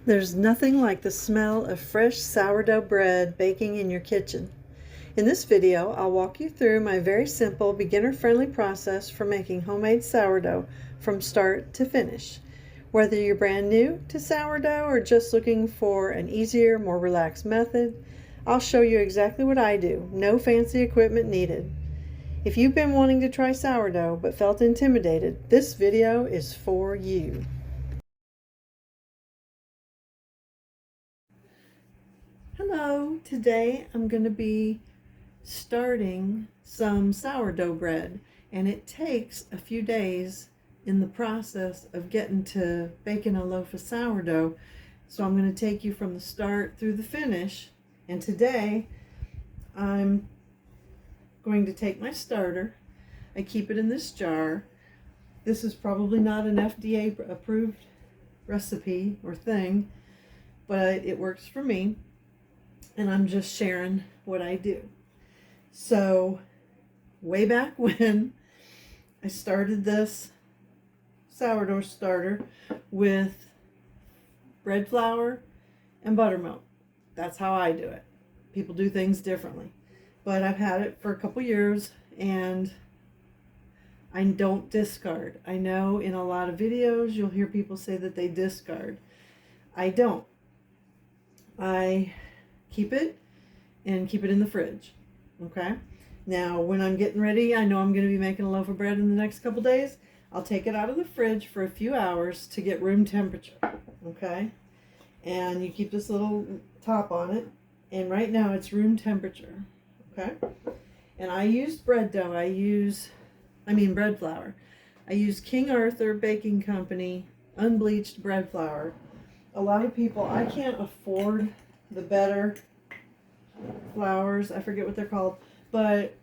There's nothing like the smell of fresh sourdough bread baking in your kitchen. In this video, I'll walk you through my very simple, beginner-friendly process for making homemade sourdough from start to finish. Whether you're brand new to sourdough or just looking for an easier, more relaxed method, I'll show you exactly what I do. No fancy equipment needed. If you've been wanting to try sourdough but felt intimidated, this video is for you. Hello, today I'm going to be starting some sourdough bread, and it takes a few days in the process of getting to baking a loaf of sourdough. So I'm going to take you from the start through the finish, and today I'm going to take my starter. I keep it in this jar. This is probably not an FDA approved recipe or thing, but it works for me. And I'm just sharing what I do. So way back when I started this sourdough starter with bread flour and buttermilk. That's how I do it. People do things differently. But I've had it for a couple years and I don't discard. I know in a lot of videos you'll hear people say that they discard. I don't. I keep it and keep it in the fridge. Okay, now when I'm getting ready, I know I'm going to be making a loaf of bread in the next couple days, I'll take it out of the fridge for a few hours to get room temperature. Okay, and you keep this little top on it, and right now it's room temperature. Okay, and I used bread dough. Bread flour. I use King Arthur Baking Company unbleached bread flour. A lot of people, I can't afford the better flours, I forget what they're called, but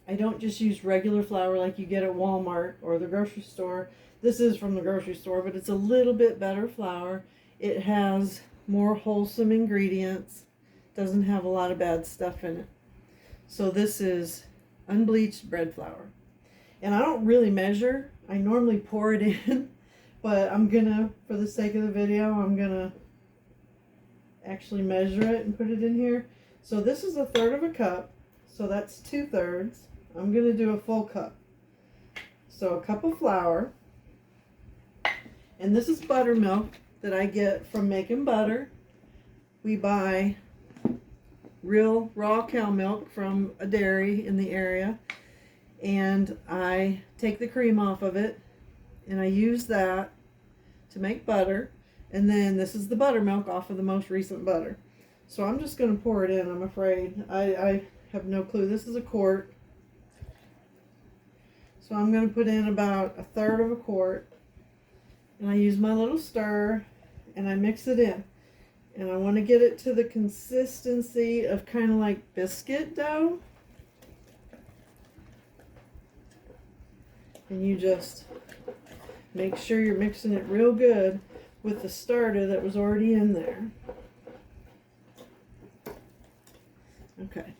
I don't just use regular flour like you get at Walmart or the grocery store. This is from the grocery store, but it's a little bit better flour. It has more wholesome ingredients, doesn't have a lot of bad stuff in it. So this is unbleached bread flour. And I don't really measure. I normally pour it in, but I'm gonna, for the sake of the video, I'm gonna actually measure it and put it in here. So this is 1/3 of a cup, so that's 2/3. I'm going to do a full cup. So a cup of flour, and this is buttermilk that I get from making butter. We buy real raw cow milk from a dairy in the area, and I take the cream off of it and I use that to make butter. And then this is the buttermilk off of the most recent butter. So I'm just going to pour it in, I'm afraid. I have no clue. This is a quart. So I'm going to put in about 1/3 of a quart. And I use my little stir and I mix it in. And I want to get it to the consistency of kind of like biscuit dough. And you just make sure you're mixing it real good with the starter that was already in there. Okay.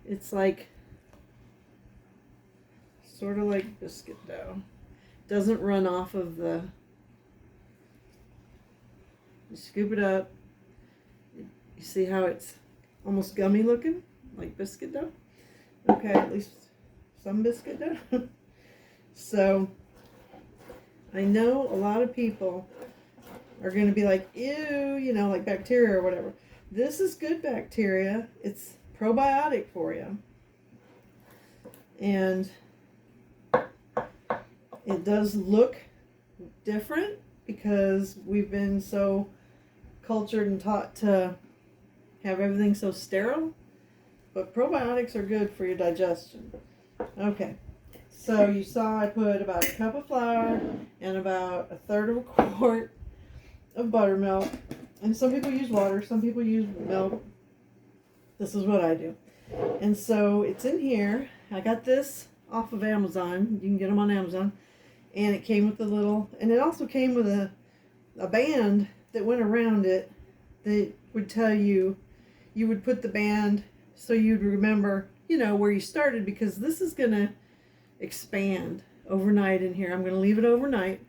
It's like, sort of like biscuit dough. Doesn't run off of the, you scoop it up. You see how it's almost gummy looking, like biscuit dough? Okay, at least some biscuit dough. So, I know a lot of people are going to be like, ew, you know, like bacteria or whatever. This is good bacteria. It's probiotic for you. And it does look different because we've been so cultured and taught to have everything so sterile. But probiotics are good for your digestion. Okay. So you saw I put about a cup of flour and about 1/3 of a quart of buttermilk. And some people use water, some people use milk. This is what I do. And so it's in here. I got this off of Amazon. You can get them on Amazon. And it came with a little, and it also came with a band that went around it that would tell you, you would put the band so you'd remember, you know, where you started, because this is going to expand overnight in here. I'm going to leave it overnight.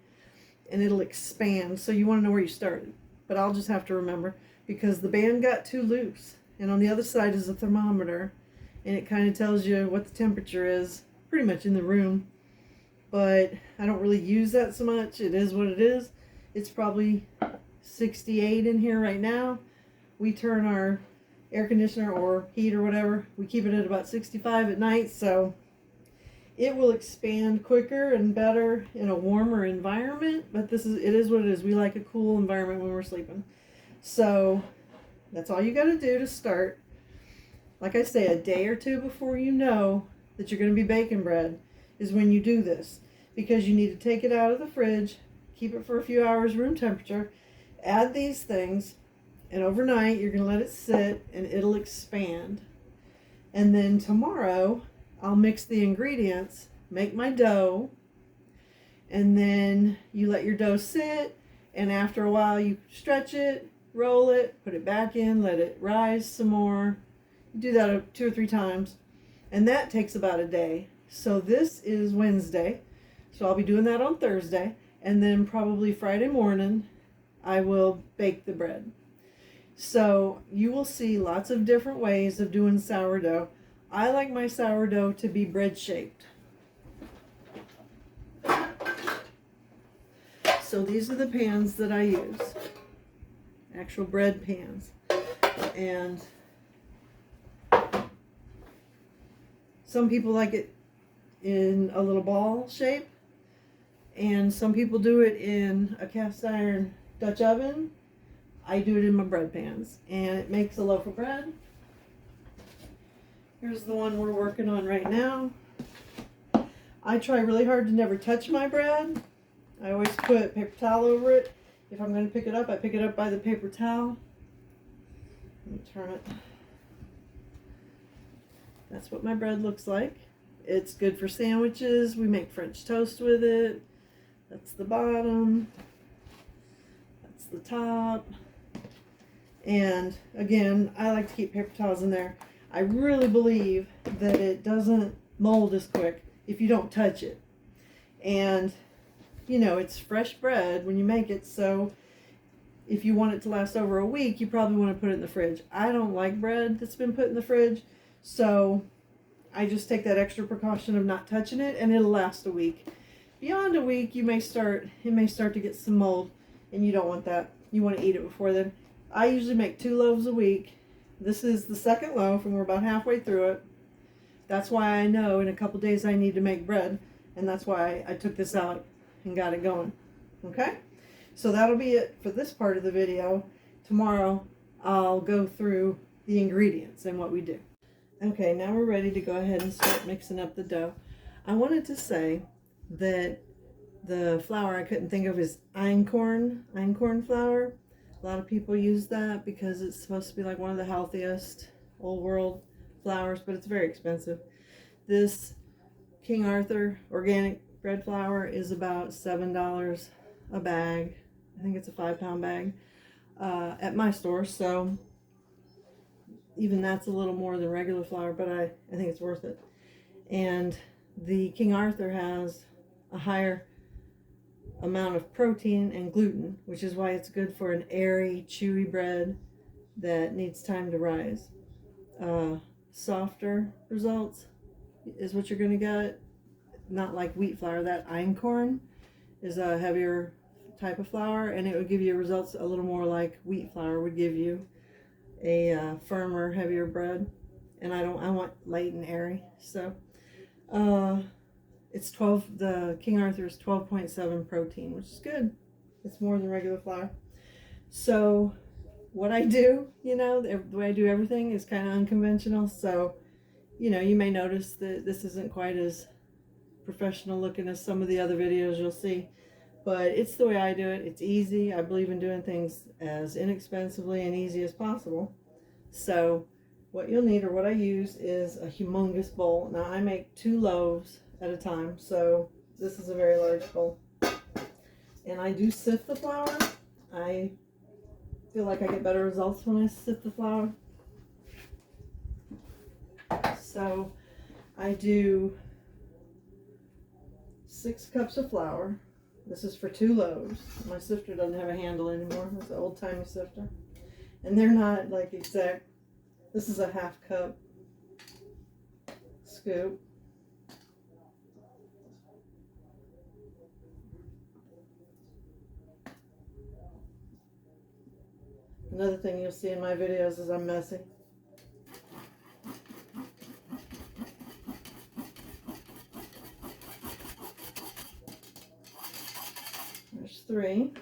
and it'll expand. So you want to know where you started. But I'll just have to remember because the band got too loose. And on the other side is a thermometer, and it kind of tells you what the temperature is pretty much in the room. But I don't really use that so much. It is what it is. It's probably 68 in here right now. We turn our air conditioner or heat or whatever, we keep it at about 65 at night, so it will expand quicker and better in a warmer environment. But it is what it is. We like a cool environment when we're sleeping. So that's all you got to do to start. Like I say, a day or two before you know that you're going to be baking bread is when you do this, because you need to take it out of the fridge, keep it for a few hours room temperature, add these things, and overnight you're going to let it sit and it'll expand. And then tomorrow I'll mix the ingredients, make my dough, and then you let your dough sit, and after a while you stretch it, roll it, put it back in, let it rise some more. You do that 2 or 3 times, and that takes about a day. So this is Wednesday, so I'll be doing that on Thursday, and then probably Friday morning I will bake the bread. So you will see lots of different ways of doing sourdough. I like my sourdough to be bread shaped. So these are the pans that I use, actual bread pans. And some people like it in a little ball shape, and some people do it in a cast iron Dutch oven. I do it in my bread pans, and it makes a loaf of bread. Here's the one we're working on right now. I try really hard to never touch my bread. I always put paper towel over it. If I'm going to pick it up, I pick it up by the paper towel. Let me turn it. That's what my bread looks like. It's good for sandwiches. We make French toast with it. That's the bottom. That's the top. And again, I like to keep paper towels in there. I really believe that it doesn't mold as quick if you don't touch it. And you know, it's fresh bread when you make it, so if you want it to last over a week, you probably want to put it in the fridge. I don't like bread that's been put in the fridge, so I just take that extra precaution of not touching it, and it'll last a week. Beyond a week, it may start to get some mold, and you don't want that. You want to eat it before then. I usually make 2 loaves a week. This is the second loaf, and we're about halfway through it. That's why I know in a couple days I need to make bread, and that's why I took this out and got it going. Okay, so that'll be it for this part of the video. Tomorrow I'll go through the ingredients and what we do. Okay, now we're ready to go ahead and start mixing up the dough. I wanted to say that the flour I couldn't think of is einkorn flour. A lot of people use that because it's supposed to be like one of the healthiest old world flours, but it's very expensive. This King Arthur organic bread flour is about $7 a bag. I think it's a 5-pound bag at my store, so even that's a little more than regular flour, but I think it's worth it. And the King Arthur has a higher amount of protein and gluten, which is why it's good for an airy, chewy bread that needs time to rise. Softer results is what you're going to get. Not like wheat flour. That einkorn is a heavier type of flour, and it would give you results a little more like wheat flour would give you, a firmer, heavier bread. And I want light and airy. So it's 12. The King Arthur is 12.7 protein, which is good. It's more than regular flour. So what I do, you know, the way I do everything is kind of unconventional. So, you know, you may notice that this isn't quite as professional looking as some of the other videos you'll see, but it's the way I do it. It's easy. I believe in doing things as inexpensively and easy as possible. So what you'll need, or what I use, is a humongous bowl. Now I make 2 loaves at a time, so this is a very large bowl. And I do sift the flour. I feel like I get better results when I sift the flour. So I do 6 cups of flour. This is for 2 loaves. My sifter doesn't have a handle anymore. It's an old-timey sifter. And they're not like exact. This is a 1/2 cup scoop. Another thing you'll see in my videos is I'm messy. There's 3.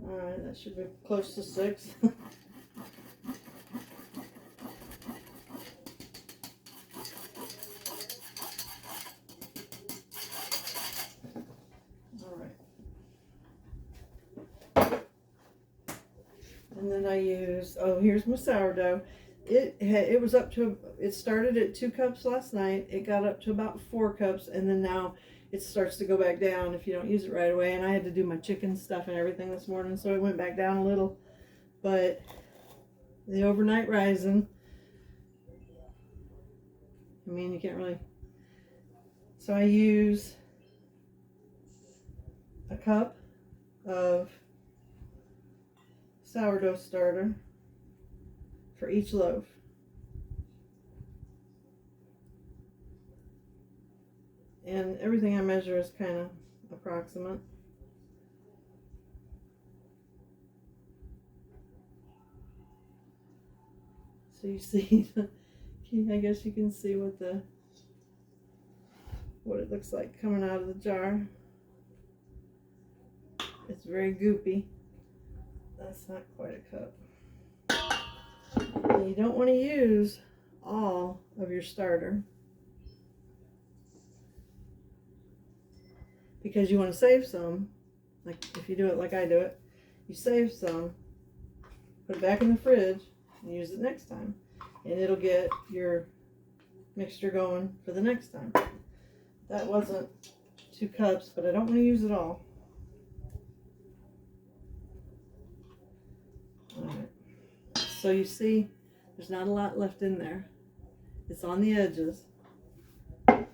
Alright, that should be close to 6. And then I use, oh, here's my sourdough. It was up to, it started at 2 cups last night. It got up to about 4 cups, and then now it starts to go back down if you don't use it right away. And I had to do my chicken stuff and everything this morning, so it went back down a little. But the overnight rising, I mean, you can't really. So I use a cup of sourdough starter for each loaf. And everything I measure is kind of approximate. So you see, I guess you can see what it looks like coming out of the jar. It's very goopy. That's not quite a cup. And you don't want to use all of your starter because you want to save some. Like if you do it like I do it, you save some, put it back in the fridge, and use it next time. And it'll get your mixture going for the next time. That wasn't 2 cups, but I don't want to use it all. Alright, so you see there's not a lot left in there. It's on the edges. Alright.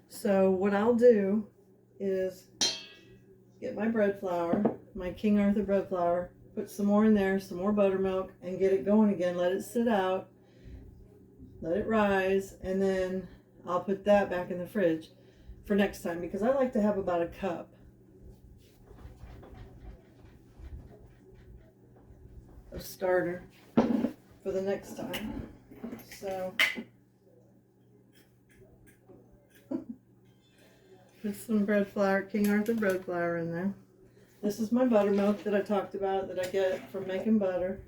So what I'll do is get my bread flour, my King Arthur bread flour, put some more in there, some more buttermilk, and get it going again. Let it sit out, let it rise, and then I'll put that back in the fridge for next time because I like to have about a cup of starter for the next time. So put some bread flour, King Arthur bread flour in there. This is my buttermilk that I talked about that I get from making butter.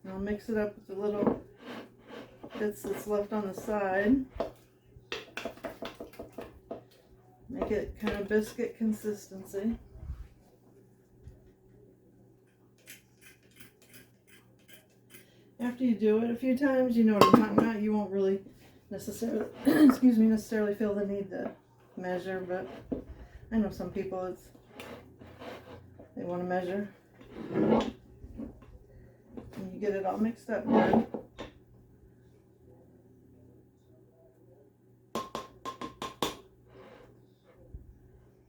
I'll mix it up with the little bits that's left on the side. Make it kind of biscuit consistency. After you do it a few times, you know what I'm talking about. You won't really necessarily, necessarily feel the need to measure, but I know some people they want to measure. And you get it all mixed up good.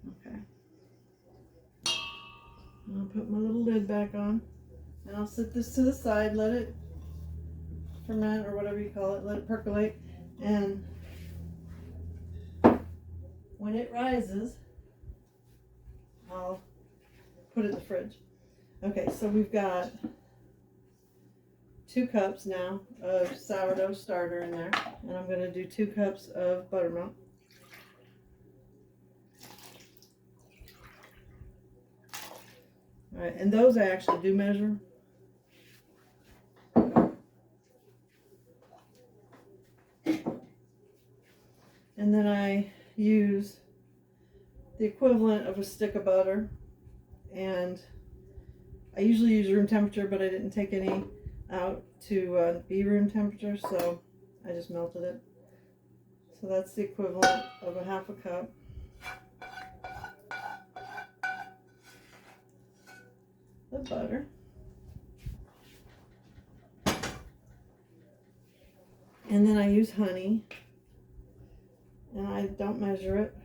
Okay. I'll put my little lid back on, and I'll set this to the side, let it ferment or whatever you call it, let it percolate, and when it rises, I'll put it in the fridge. Okay, so we've got 2 cups now of sourdough starter in there, and I'm going to do 2 cups of buttermilk. All right, and those I actually do measure. And then I use the equivalent of a stick of butter and I usually use room temperature, but I didn't take any out to be room temperature, so I just melted it. So that's the equivalent of a half a cup. Of butter. And then I use honey, and I don't measure it.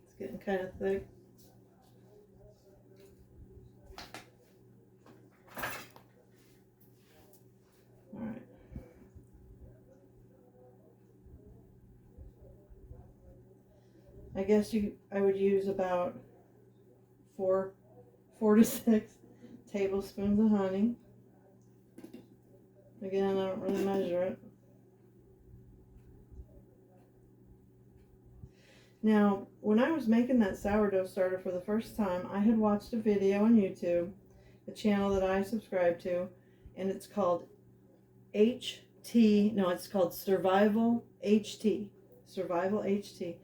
It's getting kind of thick. All right. I guess I would use about four to 6 tablespoons of honey. Again, I don't really measure it. Now, when I was making that sourdough starter for the first time, I had watched a video on YouTube, a channel that I subscribe to, and it's called it's called Survival HT. Survival HT.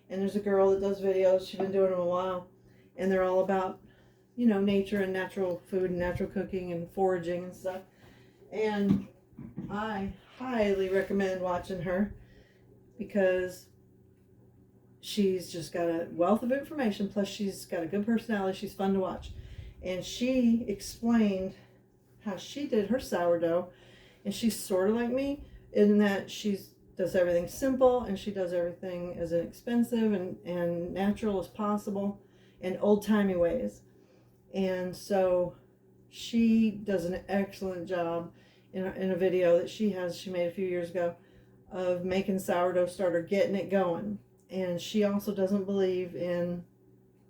And there's a girl that does videos, she's been doing them a while, and they're all about, nature and natural food and natural cooking and foraging and stuff. And I highly recommend watching her because she's just got a wealth of information, plus she's got a good personality. She's fun to watch. And she explained how she did her sourdough, and she's sort of like me in that she does everything simple, and she does everything as inexpensive and natural as possible and old-timey ways. And so she does an excellent job in a video that she made a few years ago of making sourdough starter, getting it going. And she also doesn't believe in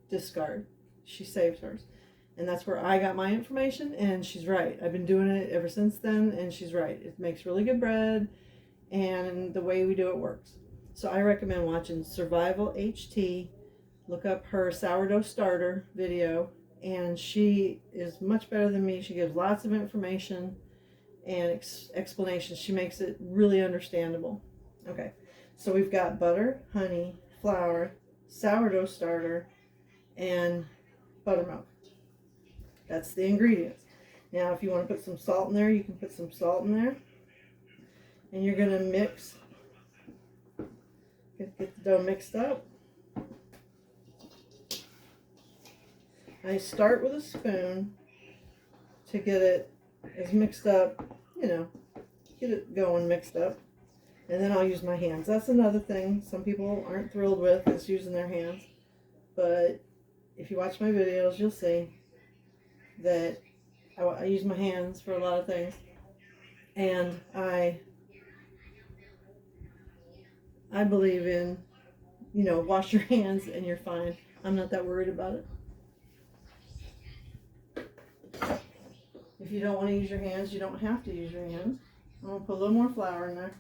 discard. She saves hers. And that's where I got my information, and she's right. I've been doing it ever since then, and she's right. It makes really good bread, and the way we do it works. So I recommend watching Survival HT. Look up her sourdough starter video, and she is much better than me. She gives lots of information and explanations. She makes it really understandable. Okay, so we've got butter, honey, flour, sourdough starter, and buttermilk. That's the ingredients. Now, if you want to put some salt in there, you can put some salt in there. And you're going to mix, get the dough mixed up. I start with a spoon to get it as mixed up, get it going mixed up. And then I'll use my hands. That's another thing some people aren't thrilled with, is using their hands. But if you watch my videos, you'll see that I use my hands for a lot of things. And I believe in, wash your hands and you're fine. I'm not that worried about it. If you don't want to use your hands, you don't have to use your hands. I'm going to put a little more flour in there.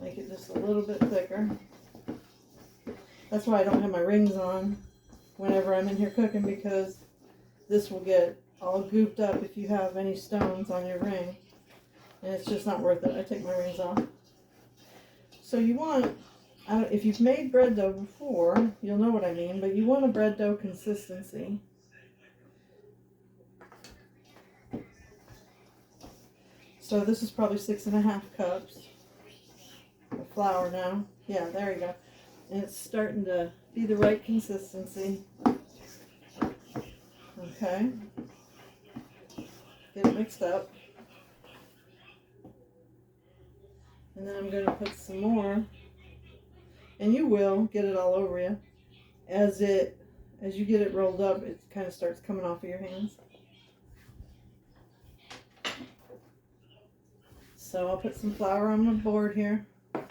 Make it just a little bit thicker. That's why I don't have my rings on whenever I'm in here cooking, because this will get all gooped up if you have any stones on your ring. And it's just not worth it. I take my rings off. So you want, if you've made bread dough before, you'll know what I mean, but you want a bread dough consistency. So this is probably 6.5 cups of flour now. Yeah, there you go. And it's starting to be the right consistency. Okay. Get it mixed up. And then I'm going to put some more. And you will get it all over you. As you get it rolled up, it kind of starts coming off of your hands. So I'll put some flour on my board here. I'm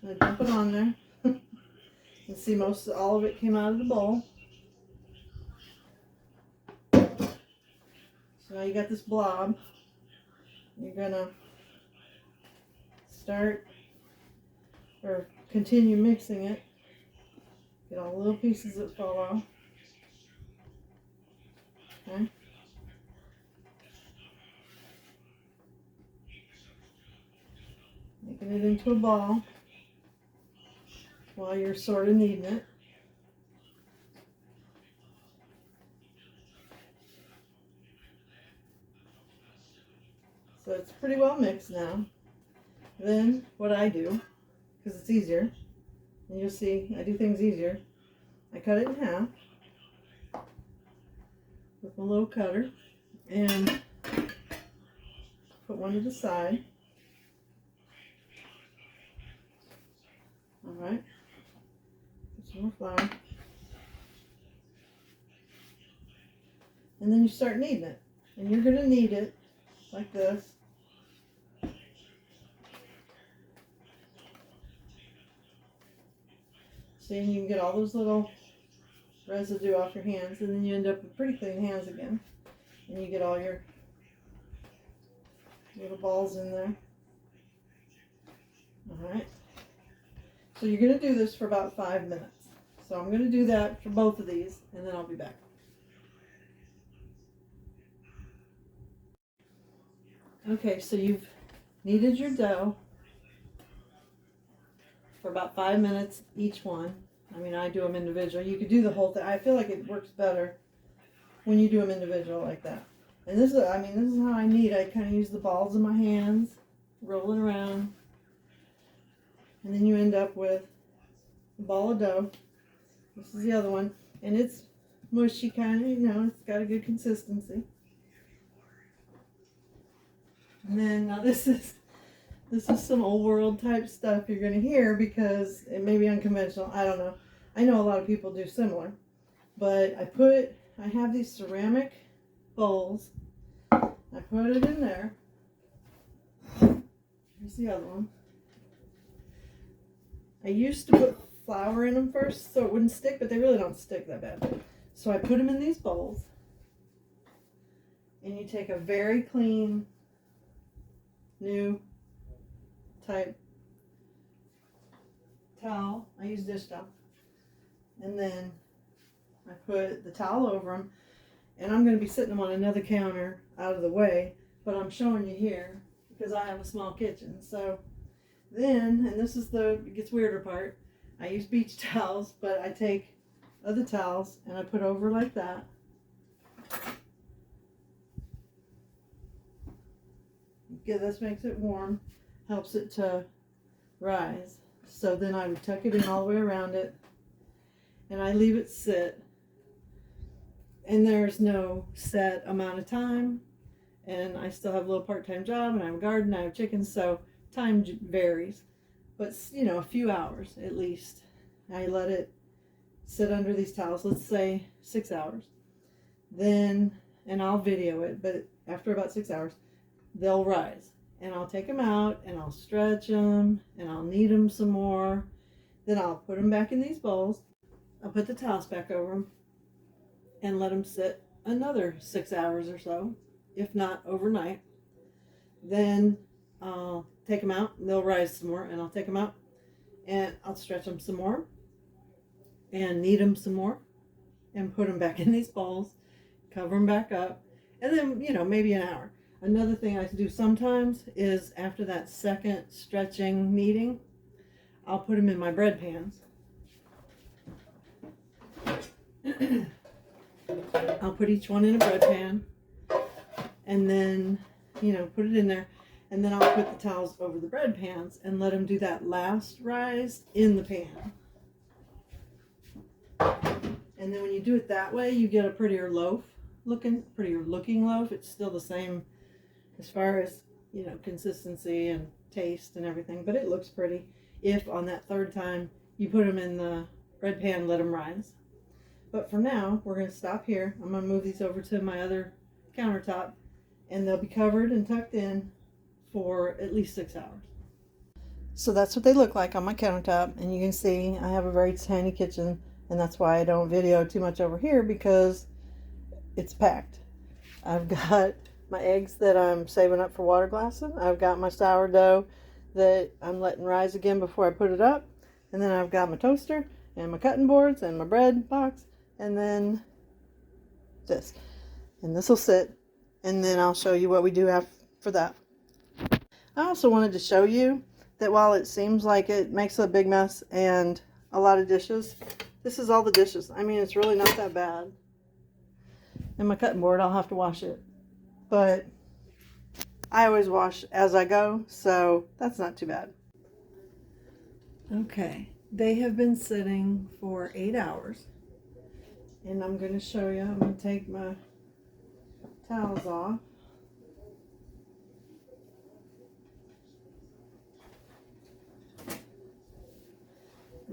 going to dump it on there. You can see all of it came out of the bowl. So now you got this blob. You're going to start or continue mixing it. Get all the little pieces that fall off. Okay. Making it into a ball while you're sort of kneading it. So it's pretty well mixed now. Then what I do, because it's easier, and you'll see I do things easier, I cut it in half with my little cutter and put one to the side. All right, put some more flour. And then you start kneading it. And you're going to knead it like this. See, and you can get all those little residue off your hands, and then you end up with pretty clean hands again. And you get all your little balls in there. Alright. So you're going to do this for about 5 minutes. So I'm going to do that for both of these, and then I'll be back. Okay, so you've kneaded your dough for about 5 minutes each one. I mean, I do them individually. You could do the whole thing. I feel like it works better when you do them individual like that. And this is, this is how I knead. I kind of use the balls in my hands, roll it around, and then you end up with a ball of dough. This is the other one, and it's mushy kind of, it's got a good consistency. And then now this is some old world type stuff you're going to hear because it may be unconventional. I don't know. I know a lot of people do similar. But I have these ceramic bowls. I put it in there. Here's the other one. I used to put flour in them first so it wouldn't stick, but they really don't stick that bad. So I put them in these bowls. And you take a very clean, new type towel. I use dish towel. And then I put the towel over them. And I'm going to be sitting them on another counter out of the way. But I'm showing you here because I have a small kitchen. So then, and this is it gets weirder part, I use beach towels, but I take other towels and I put over like that. Yeah, this makes it warm, helps it to rise. So then I would tuck it in all the way around it, and I leave it sit. And there's no set amount of time, and I still have a little part-time job, and I have a garden, I have chickens, so time varies. But a few hours at least. I let it sit under these towels, let's say 6 hours. Then, and I'll video it, but after about 6 hours, they'll rise, and I'll take them out and I'll stretch them and I'll knead them some more. Then I'll put them back in these bowls. I'll put the towels back over them and let them sit another 6 hours or so, if not overnight. Then I'll take them out and they'll rise some more, and I'll take them out and I'll stretch them some more and knead them some more and put them back in these bowls, cover them back up, and then maybe an hour. Another thing I do sometimes is after that second stretching kneading, I'll put them in my bread pans. I'll put each one in a bread pan and then, put it in there, and then I'll put the towels over the bread pans and let them do that last rise in the pan. And then when you do it that way, you get a prettier looking loaf. It's still the same as far as, consistency and taste and everything, but it looks pretty if on that third time you put them in the bread pan, let them rise. But for now, we're going to stop here. I'm going to move these over to my other countertop, and they'll be covered and tucked in for at least 6 hours. So that's what they look like on my countertop, and you can see I have a very tiny kitchen, and that's why I don't video too much over here, because it's packed. I've got my eggs that I'm saving up for water glassing. I've got my sourdough that I'm letting rise again before I put it up. And then I've got my toaster and my cutting boards and my bread box. And then this. And this will sit. And then I'll show you what we do after that. I also wanted to show you that while it seems like it makes a big mess and a lot of dishes, this is all the dishes. It's really not that bad. And my cutting board, I'll have to wash it. But I always wash as I go, so that's not too bad. Okay, they have been sitting for 8 hours, and I'm going to show you. I'm going to take my towels off.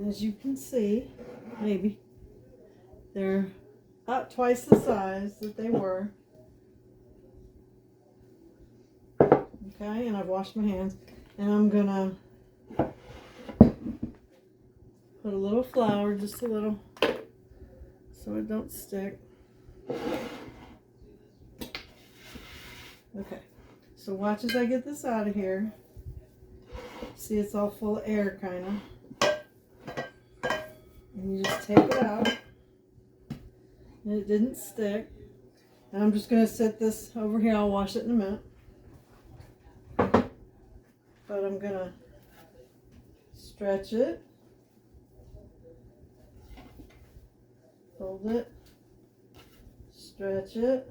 As you can see, maybe, they're about twice the size that they were. Okay, and I've washed my hands, and I'm gonna put a little flour, just a little, so it don't stick. Okay, so watch as I get this out of here. See, it's all full of air, kind of. And you just take it out, and it didn't stick. And I'm just going to set this over here. I'll wash it in a minute. But I'm going to stretch it, fold it, stretch it,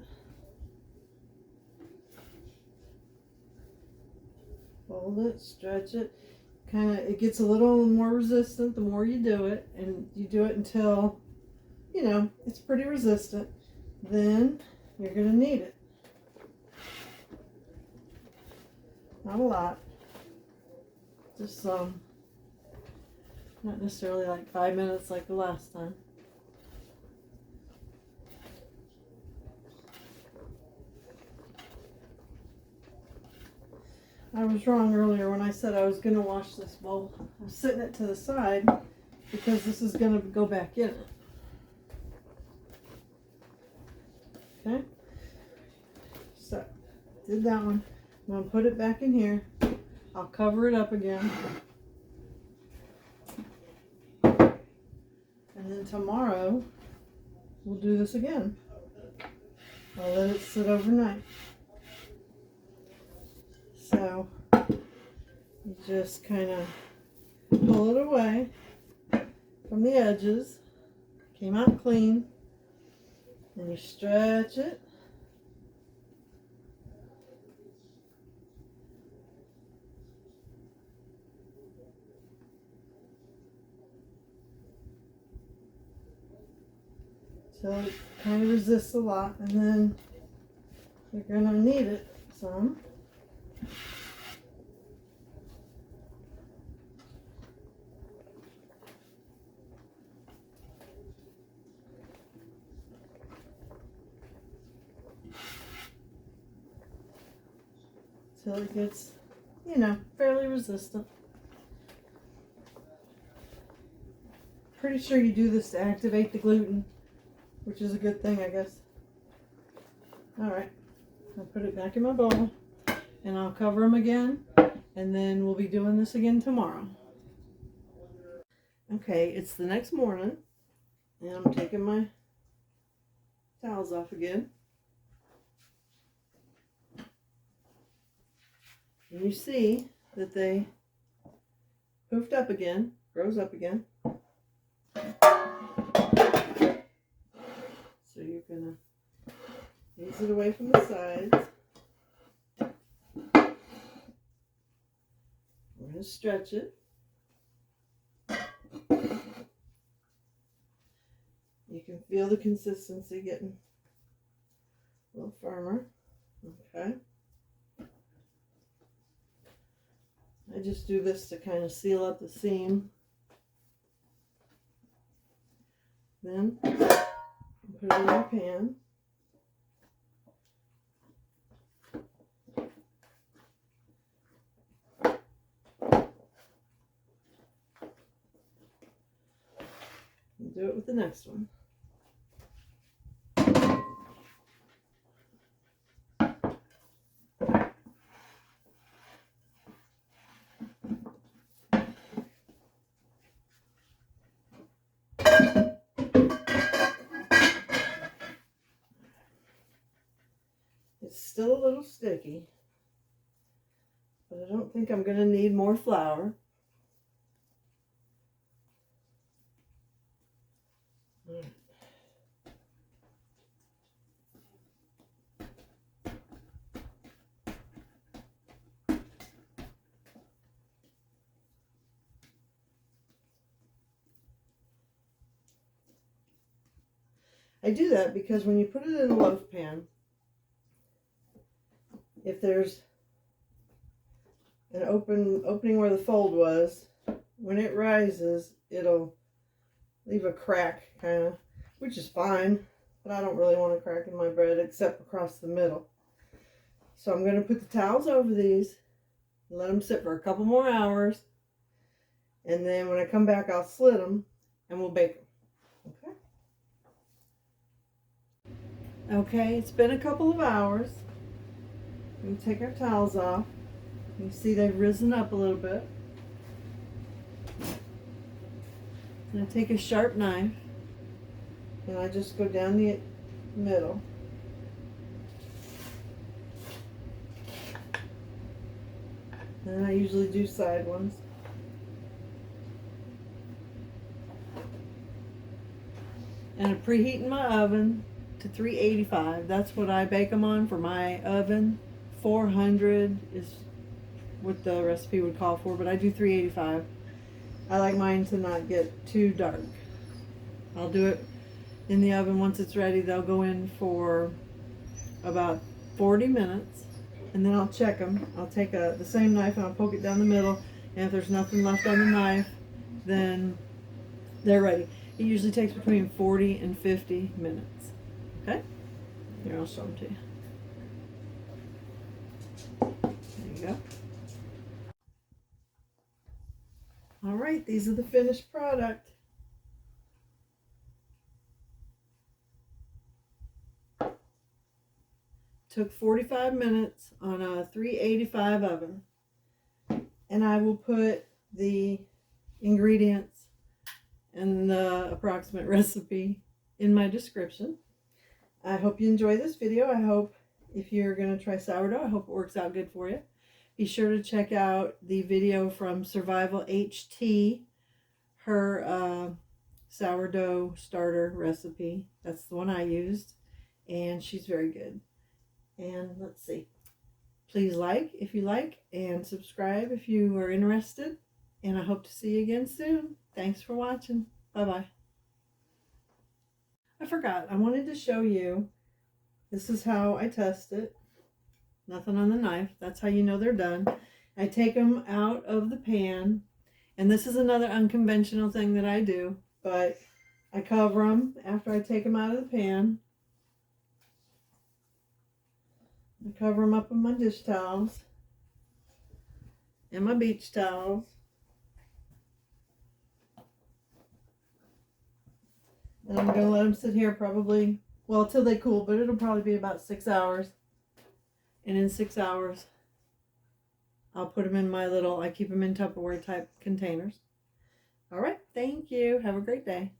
fold it, stretch it. It gets a little more resistant the more you do it, and you do it until, you know, it's pretty resistant. Then you're going to knead it. Not a lot, just some. Not necessarily like 5 minutes like the last time. I was wrong earlier when I said I was going to wash this bowl. I'm setting it to the side because this is going to go back in it. Okay? So, did that one. I'm going to put it back in here. I'll cover it up again. And then tomorrow, we'll do this again. I'll let it sit overnight. So, you just kind of pull it away from the edges. Came out clean. And you stretch it. So it kind of resists a lot, and then you're going to knead it some. Till it gets, you know, fairly resistant. Pretty sure you do this to activate the gluten, which is a good thing, I guess. Alright, I'll put it back in my bowl, and I'll cover them again, and then we'll be doing this again tomorrow. Okay, it's the next morning, and I'm taking my towels off again. And you see that they poofed up again, rose up again. So you're going to ease it away from the sides. We're going to stretch it. You can feel the consistency getting a little firmer. Okay. I just do this to kind of seal up the seam. Then put it in my pan. And do it with the next one. It's still a little sticky, but I don't think I'm going to need more flour. I do that because when you put it in a loaf pan, if there's an opening where the fold was, when it rises, it'll leave a crack, kind of, which is fine, but I don't really want a crack in my bread except across the middle. So I'm going to put the towels over these, let them sit for a couple more hours, and then when I come back, I'll slit them and we'll bake them. Okay, it's been a couple of hours. We take our towels off. You see they've risen up a little bit. And I take a sharp knife and I just go down the middle. And I usually do side ones. And I'm preheating my oven to 385. That's what I bake them on for my oven. 400 is what the recipe would call for, but I do 385. I like mine to not get too dark. I'll do it in the oven. Once it's ready, they'll go in for about 40 minutes, and then I'll check them. I'll take the same knife and I'll poke it down the middle, and if there's nothing left on the knife, then they're ready. It usually takes between 40 and 50 minutes. Okay? Here, I'll show them to you. There you go. All right, these are the finished product. Took 45 minutes on a 385 oven. And I will put the ingredients and the approximate recipe in my description. I hope you enjoy this video. I hope if you're going to try sourdough, I hope it works out good for you. Be sure to check out the video from Survival HT, her sourdough starter recipe. That's the one I used, and she's very good. And let's see. Please like if you like, and subscribe if you are interested. And I hope to see you again soon. Thanks for watching. Bye-bye. I forgot. I wanted to show you. This is how I test it. Nothing on the knife. That's how you know they're done. I take them out of the pan. And this is another unconventional thing that I do. But I cover them after I take them out of the pan. I cover them up with my dish towels and my beach towels. And I'm going to let them sit here probably, well, till they cool, but it'll probably be about 6 hours. And in 6 hours, I'll put them in my little, I keep them in Tupperware type containers. All right, thank you. Have a great day.